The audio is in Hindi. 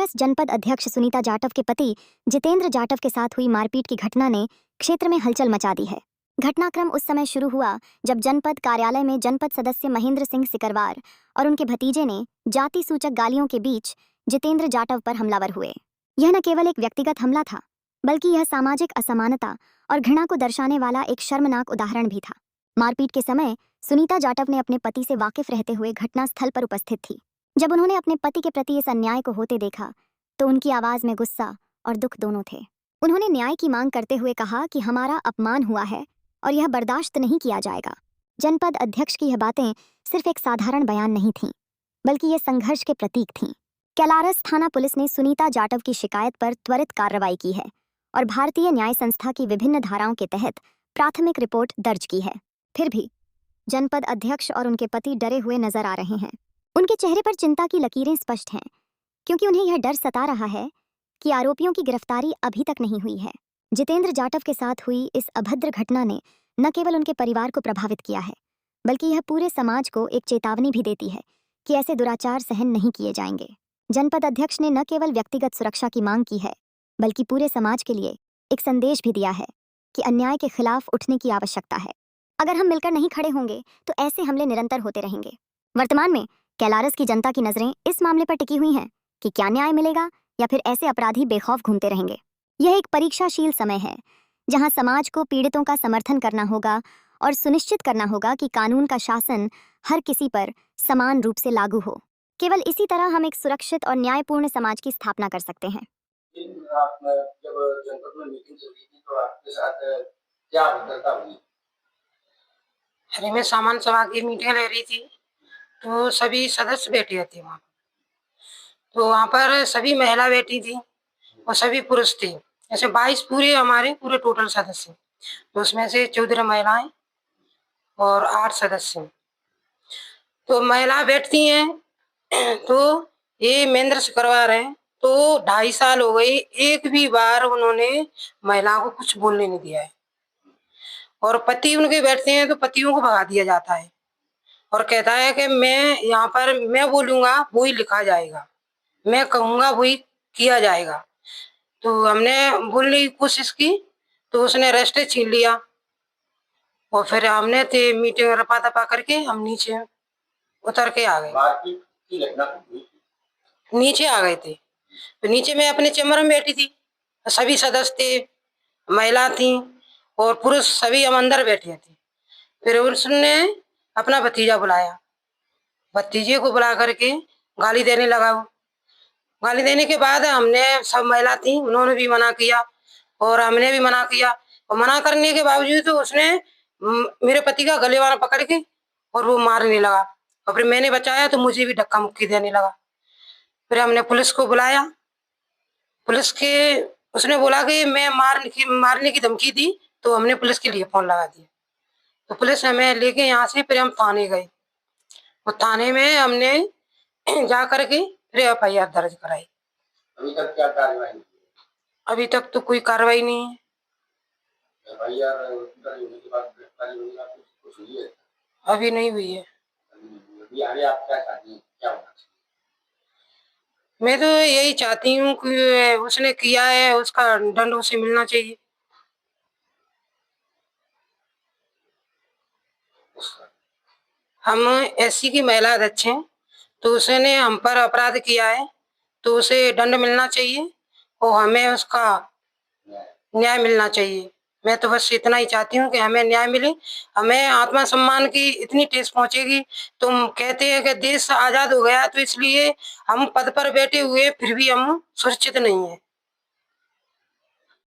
कलारस जनपद अध्यक्ष सुनीता जाटव के पति जितेंद्र जाटव के साथ हुई मारपीट की घटना ने क्षेत्र में हलचल मचा दी है। घटनाक्रम उस समय शुरू हुआ जब जनपद कार्यालय में जनपद सदस्य महेंद्र सिंह सिकरवार और उनके भतीजे ने जाति सूचक गालियों के बीच जितेंद्र जाटव पर हमलावर हुए। यह न केवल एक व्यक्तिगत हमला था, बल्कि यह सामाजिक असमानता और घृणा को दर्शाने वाला एक शर्मनाक उदाहरण भी था। मारपीट के समय सुनीता जाटव ने अपने पति से वाकिफ रहते हुए घटनास्थल पर उपस्थित थी। जब उन्होंने अपने पति के प्रति इस अन्याय को होते देखा तो उनकी आवाज में गुस्सा और दुख दोनों थे। उन्होंने न्याय की मांग करते हुए कहा कि हमारा अपमान हुआ है और यह बर्दाश्त नहीं किया जाएगा। जनपद अध्यक्ष की यह बातें सिर्फ एक साधारण बयान नहीं थीं, बल्कि ये संघर्ष के प्रतीक थीं। कलारस थाना पुलिस ने सुनीता जाटव की शिकायत पर त्वरित कार्रवाई की है और भारतीय न्याय संस्था की विभिन्न धाराओं के तहत प्राथमिक रिपोर्ट दर्ज की है। फिर भी जनपद अध्यक्ष और उनके पति डरे हुए नजर आ रहे हैं। उनके चेहरे पर चिंता की लकीरें स्पष्ट हैं, क्योंकि उन्हें यह डर सता रहा है कि आरोपियों की गिरफ्तारी अभी तक नहीं हुई है। जितेंद्र जाटव के साथ हुई इस अभद्र घटना ने न केवल उनके परिवार को प्रभावित किया है, बल्कि यह पूरे समाज को एक चेतावनी भी देती है कि ऐसे दुराचार सहन नहीं किए जाएंगे। जनपद अध्यक्ष ने न केवल व्यक्तिगत सुरक्षा की मांग की है, बल्कि पूरे समाज के लिए एक संदेश भी दिया है कि अन्याय के खिलाफ उठने की आवश्यकता है। अगर हम मिलकर नहीं खड़े होंगे तो ऐसे हमले निरंतर होते रहेंगे। वर्तमान में कलारस की जनता की नजरें इस मामले पर टिकी हुई हैं कि क्या न्याय मिलेगा या फिर ऐसे अपराधी बेखौफ घूमते रहेंगे। यह एक परीक्षाशील समय है जहां समाज को पीड़ितों का समर्थन करना होगा और सुनिश्चित करना होगा कि कानून का शासन हर किसी पर समान रूप से लागू हो। केवल इसी तरह हम एक सुरक्षित और न्यायपूर्ण समाज की स्थापना कर सकते हैं। आप जब जनपद में मीटिंग चल रही थी तो आपके साथ क्या अभद्रता हुई? अरे मैं सामान्य सभा की मीटिंग ले रही थी तो सभी सदस्य बैठे थे वहाँ। तो वहाँ पर सभी महिला बैठी थी और सभी पुरुष थे। ऐसे 22 पूरे टोटल सदस्य, तो उसमें से 14 महिलाएं और 8 सदस्य। तो महिला बैठती हैं तो ये महेंद्र सिकरवार हैं, तो 2.5 साल हो गए, एक भी बार उन्होंने महिलाओं को कुछ बोलने नहीं दिया है। और पति उनके बैठते हैं तो पतियों को भगा दिया जाता है और कहता है कि मैं यहाँ पर मैं बोलूंगा वही लिखा जाएगा, मैं कहूँगा वही किया जाएगा। तो हमने बोलने की कोशिश की तो उसने रेस्ट छीन लिया और फिर हमने मीटिंग रपा दपा करके हम नीचे उतर के आ गए। नीचे आ गए थे तो नीचे मैं अपने चैम्बर में बैठी थी, सभी सदस्य थे, महिला थी और पुरुष सभी हम अंदर बैठे थे। फिर उसने अपना भतीजा बुलाया, भतीजे को बुला करके गाली देने लगा। गाली देने के बाद हमने सब महिला थी, उन्होंने भी मना किया और हमने भी मना किया और मना करने के बावजूद तो उसने मेरे पति का गले वाला पकड़ के और वो मारने लगा और फिर मैंने बचाया तो मुझे भी धक्का मुक्की देने लगा। फिर हमने पुलिस को बुलाया, पुलिस के उसने बोला कि मैं मारने की धमकी दी, तो हमने पुलिस के लिए फोन लगा दिया। तो पुलिस हमें लेके यहाँ से फिर हम थाने गए और थाने में हमने जा करके फिर FIR दर्ज कराई। अभी तक क्या कार्रवाई? अभी तक तो कोई कार्रवाई नहीं है। FIR दर्ज होने के बाद गिरफ्तारी होने का कुछ हुई है? अभी नहीं हुई है। अभी आगे आप क्या चाहती हैं, क्या होना चाहिए? मैं तो यही चाहती हूँ कि उसने किया है उसका दंड उसे मिलना चाहिए। हम SC की महिला अध्यक्ष हैं, तो उसने हम पर अपराध किया है तो उसे दंड मिलना चाहिए और हमें उसका न्याय मिलना चाहिए। मैं तो बस इतना ही चाहती हूँ कि हमें न्याय मिले, हमें आत्मसम्मान की इतनी ठेस पहुँचेगी। तुम कहते हैं कि देश आजाद हो गया तो इसलिए हम पद पर बैठे हुए फिर भी हम सुरक्षित नहीं है।